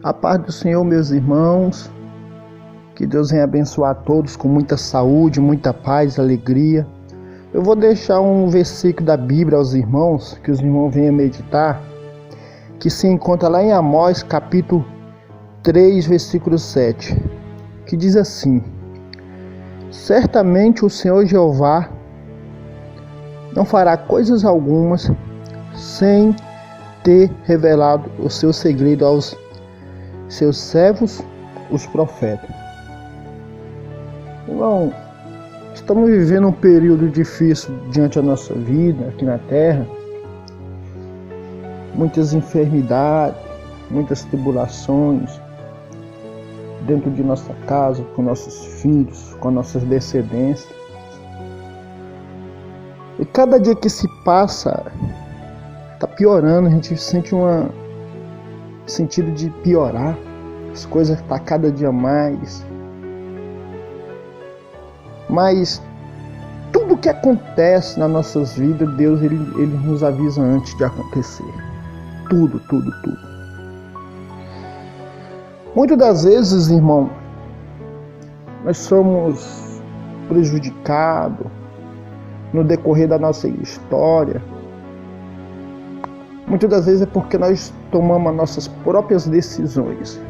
A paz do Senhor, meus irmãos, que Deus venha abençoar a todos com muita saúde, muita paz, alegria. Eu vou deixar um versículo da Bíblia aos irmãos, que os irmãos venham meditar, que se encontra lá em Amós, capítulo 3, versículo 7, que diz assim: certamente o Senhor Jeová não fará coisas algumas sem ter revelado o seu segredo aos seus servos, os profetas. Irmão, estamos vivendo um período difícil diante da nossa vida aqui na terra. Muitas enfermidades, muitas tribulações dentro de nossa casa, com nossos filhos, com nossas descendências. E cada dia que se passa, está piorando, a gente sente sentido de piorar, as coisas estão cada dia mais. Mas tudo que acontece nas nossas vidas, Deus ele nos avisa antes de acontecer. Tudo. Muitas das vezes, irmão, nós somos prejudicados no decorrer da nossa história. Muitas das vezes é porque nós tomamos as nossas próprias decisões.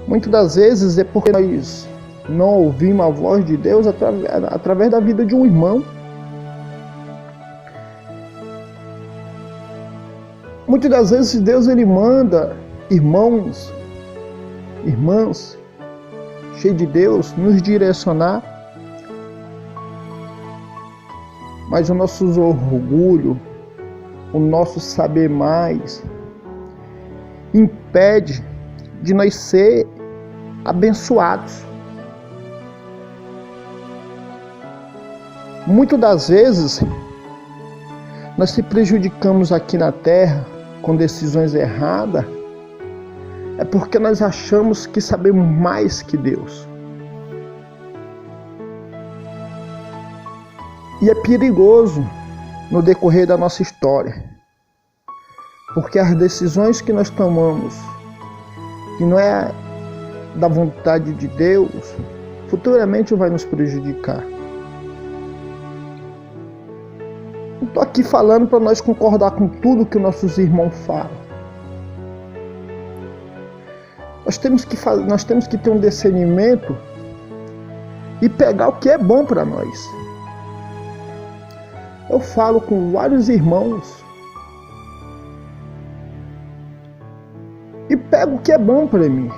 Muitas das vezes é porque nós não ouvimos a voz de Deus através da vida de um irmão. Muitas das vezes Deus ele manda irmãos, irmãs, cheios de Deus, nos direcionar. Mas o nosso orgulho, o nosso saber mais, impede de nós ser abençoados. Muitas das vezes, nós se prejudicamos aqui na terra com decisões erradas, é porque nós achamos que sabemos mais que Deus. E é perigoso no decorrer da nossa história, porque as decisões que nós tomamos, que não é da vontade de Deus, futuramente vai nos prejudicar. Não estou aqui falando para nós concordar com tudo que nossos irmãos falam. Nós temos que ter um discernimento e pegar o que é bom para nós. Eu falo com vários irmãos e pego o que é bom para mim.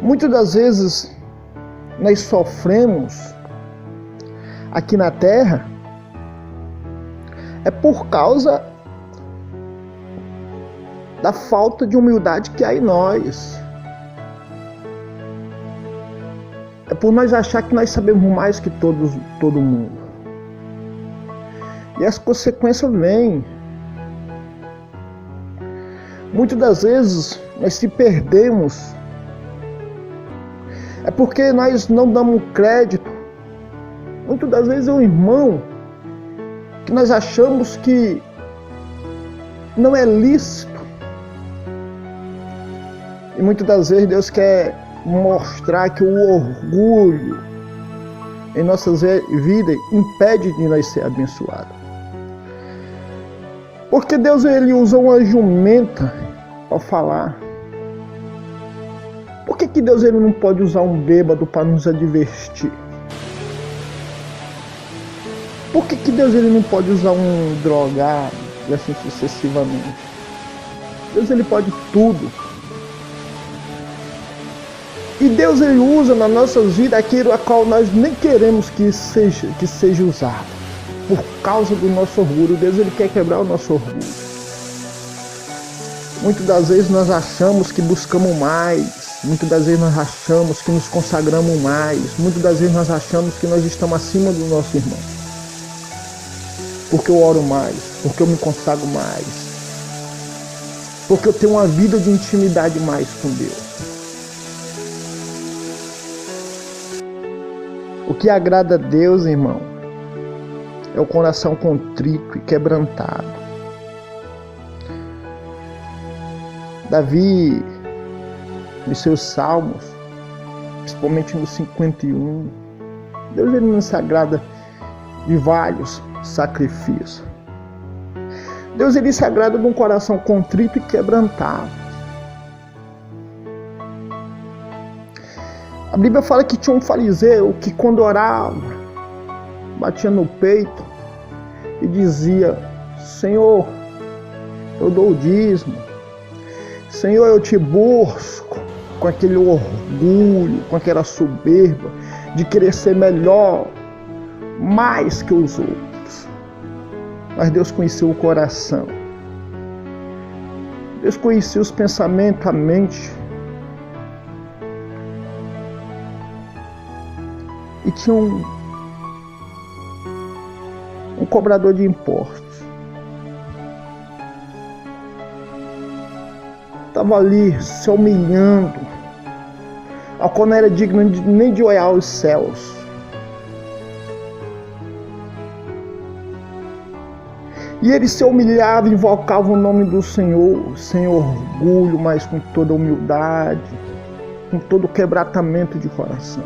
Muitas das vezes nós sofremos aqui na terra é por causa da falta de humildade que há em nós. É por nós achar que nós sabemos mais que todo mundo. E as consequências vêm. Muitas das vezes nós se perdemos. É porque nós não damos crédito. Muitas das vezes é um irmão que nós achamos que não é lícito. E muitas das vezes Deus quer mostrar que o orgulho em nossas vidas impede de nós ser abençoados. Porque Deus ele usou uma jumenta para falar. Por que Deus ele não pode usar um bêbado para nos advertir? Por que Deus ele não pode usar um drogado e assim sucessivamente? Deus ele pode tudo. E Deus ele usa nas nossas vidas aquilo a qual nós nem queremos que seja usado. Por causa do nosso orgulho. Deus ele quer quebrar o nosso orgulho. Muitas das vezes nós achamos que buscamos mais. Muitas das vezes nós achamos que nos consagramos mais. Muitas das vezes nós achamos que nós estamos acima do nosso irmão. Porque eu oro mais. Porque eu me consagro mais. Porque eu tenho uma vida de intimidade mais com Deus. O que agrada a Deus, irmão, é o coração contrito e quebrantado. Davi, nos seus salmos, principalmente no 51, Deus ele nos agrada de vários sacrifícios. Deus ele se agrada de um coração contrito e quebrantado. A Bíblia fala que tinha um fariseu que quando orava, batia no peito e dizia: Senhor, eu dou o dízimo. Senhor, eu te busco, com aquele orgulho, com aquela soberba de querer ser melhor, mais que os outros. Mas Deus conhecia o coração. Deus conhecia os pensamentos, a mente. E tinha um cobrador de impostos. Estava ali se humilhando, ao qual não era digno nem de olhar os céus. E ele se humilhava, invocava o nome do Senhor, sem orgulho, mas com toda humildade, com todo quebrantamento de coração.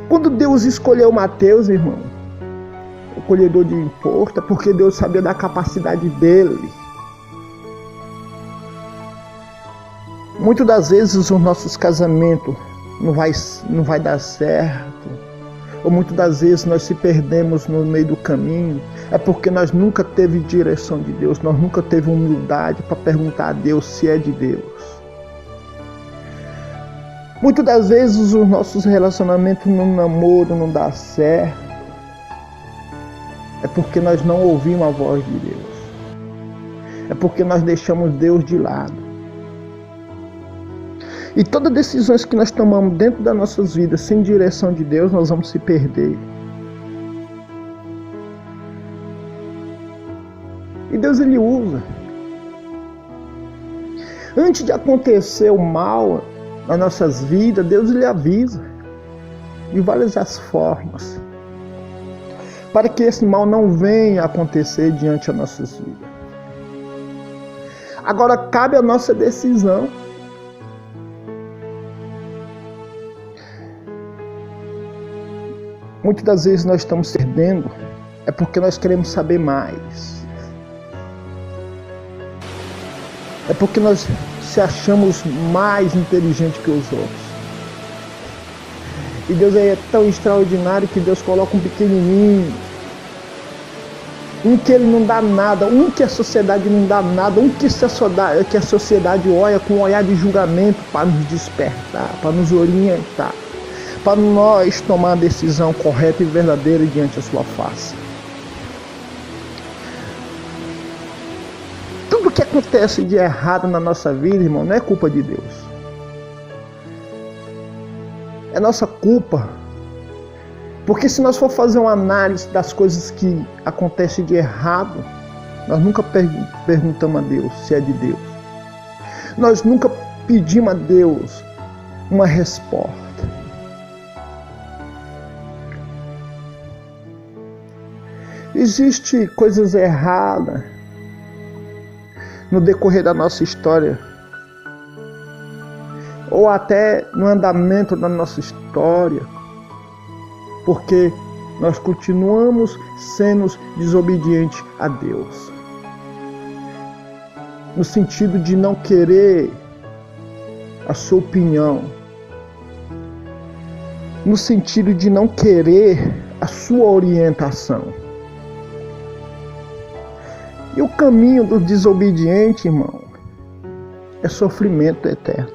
Quando Deus escolheu Mateus, irmão, o colhedor de imposto, é porque Deus sabia da capacidade dele. Muitas das vezes os nossos casamentos não vai dar certo, ou muitas das vezes nós se perdemos no meio do caminho, é porque nós nunca teve direção de Deus, nós nunca teve humildade para perguntar a Deus se é de Deus. Muitas das vezes os nossos relacionamentos no namoro não dá certo, é porque nós não ouvimos a voz de Deus. É porque nós deixamos Deus de lado. E todas as decisões que nós tomamos dentro das nossas vidas sem direção de Deus, nós vamos se perder. E Deus ele usa. Antes de acontecer o mal nas nossas vidas, Deus ele avisa de várias formas, para que esse mal não venha a acontecer diante das nossas vidas. Agora cabe a nossa decisão. Muitas das vezes nós estamos perdendo, é porque nós queremos saber mais. É porque nós se achamos mais inteligentes que os outros. E Deus é tão extraordinário que Deus coloca um pequenininho, um que ele não dá nada, um que a sociedade não dá nada, um que a sociedade olha com um olhar de julgamento para nos despertar, para nos orientar, para nós tomar a decisão correta e verdadeira diante da sua face. Tudo que acontece de errado na nossa vida, irmão, não é culpa de Deus. É nossa culpa. Porque se nós for fazer uma análise das coisas que acontecem de errado, nós nunca perguntamos a Deus se é de Deus. Nós nunca pedimos a Deus uma resposta. Existem coisas erradas no decorrer da nossa história, ou até no andamento da nossa história, porque nós continuamos sendo desobedientes a Deus, no sentido de não querer a sua opinião, no sentido de não querer a sua orientação. E o caminho do desobediente, irmão, é sofrimento eterno.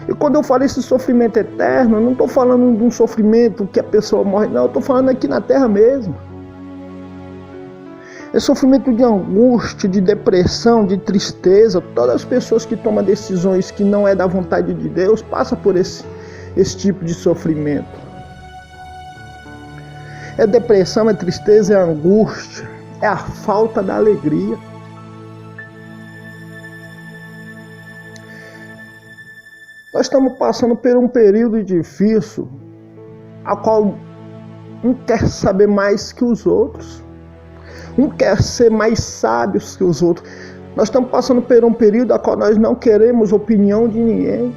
E quando eu falo esse sofrimento eterno, eu não estou falando de um sofrimento que a pessoa morre, não, eu estou falando aqui na terra mesmo. É sofrimento de angústia, de depressão, de tristeza. Todas as pessoas que tomam decisões que não é da vontade de Deus passam por esse tipo de sofrimento. É depressão, é tristeza, é angústia. É a falta da alegria. Nós estamos passando por um período difícil, a qual um quer saber mais que os outros. Um quer ser mais sábio que os outros. Nós estamos passando por um período a qual nós não queremos opinião de ninguém.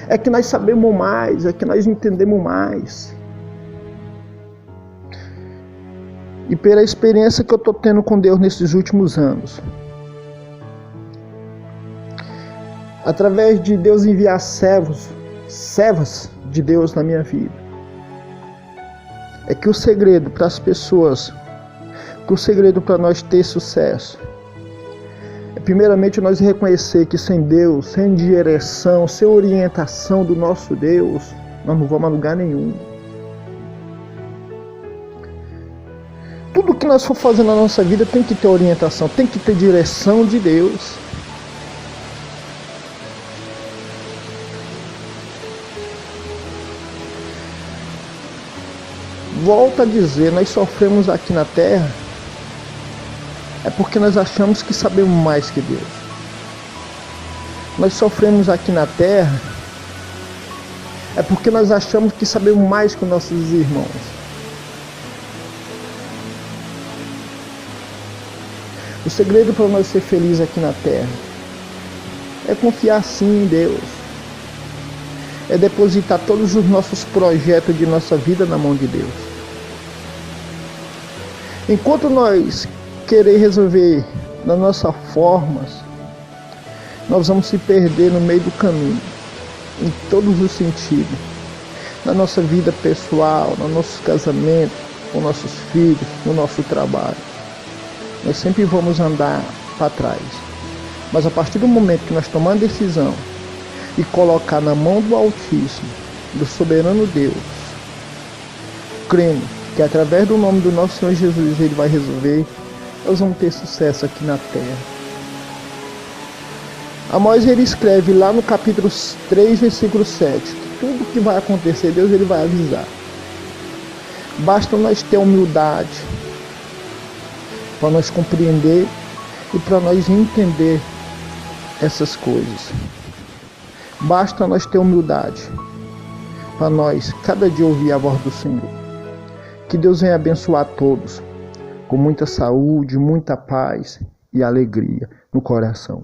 É que nós sabemos mais, é que nós entendemos mais. E pela experiência que eu estou tendo com Deus nesses últimos anos, através de Deus enviar servas de Deus na minha vida, é que o segredo para as pessoas, que o segredo para nós ter sucesso, é primeiramente nós reconhecer que sem Deus, sem direção, sem orientação do nosso Deus, nós não vamos a lugar nenhum. Tudo que nós for fazer na nossa vida tem que ter orientação, tem que ter direção de Deus. Volto a dizer, nós sofremos aqui na terra é porque nós achamos que sabemos mais que Deus. Nós sofremos aqui na terra é porque nós achamos que sabemos mais que os nossos irmãos. O segredo para nós ser felizes aqui na terra é confiar sim em Deus. É depositar todos os nossos projetos de nossa vida na mão de Deus. Enquanto nós querer resolver das nossas formas, nós vamos se perder no meio do caminho, em todos os sentidos. Na nossa vida pessoal, no nosso casamento, com nossos filhos, no nosso trabalho. Nós sempre vamos andar para trás. Mas a partir do momento que nós tomamos a decisão e colocar na mão do Altíssimo, do soberano Deus, crendo que através do nome do nosso Senhor Jesus Ele vai resolver, nós vamos ter sucesso aqui na terra. Amós ele escreve lá no capítulo 3, versículo 7, que tudo que vai acontecer, Deus ele vai avisar. Basta nós ter humildade para nós compreender e para nós entender essas coisas. Basta nós ter humildade para nós cada dia ouvir a voz do Senhor. Que Deus venha abençoar todos com muita saúde, muita paz e alegria no coração.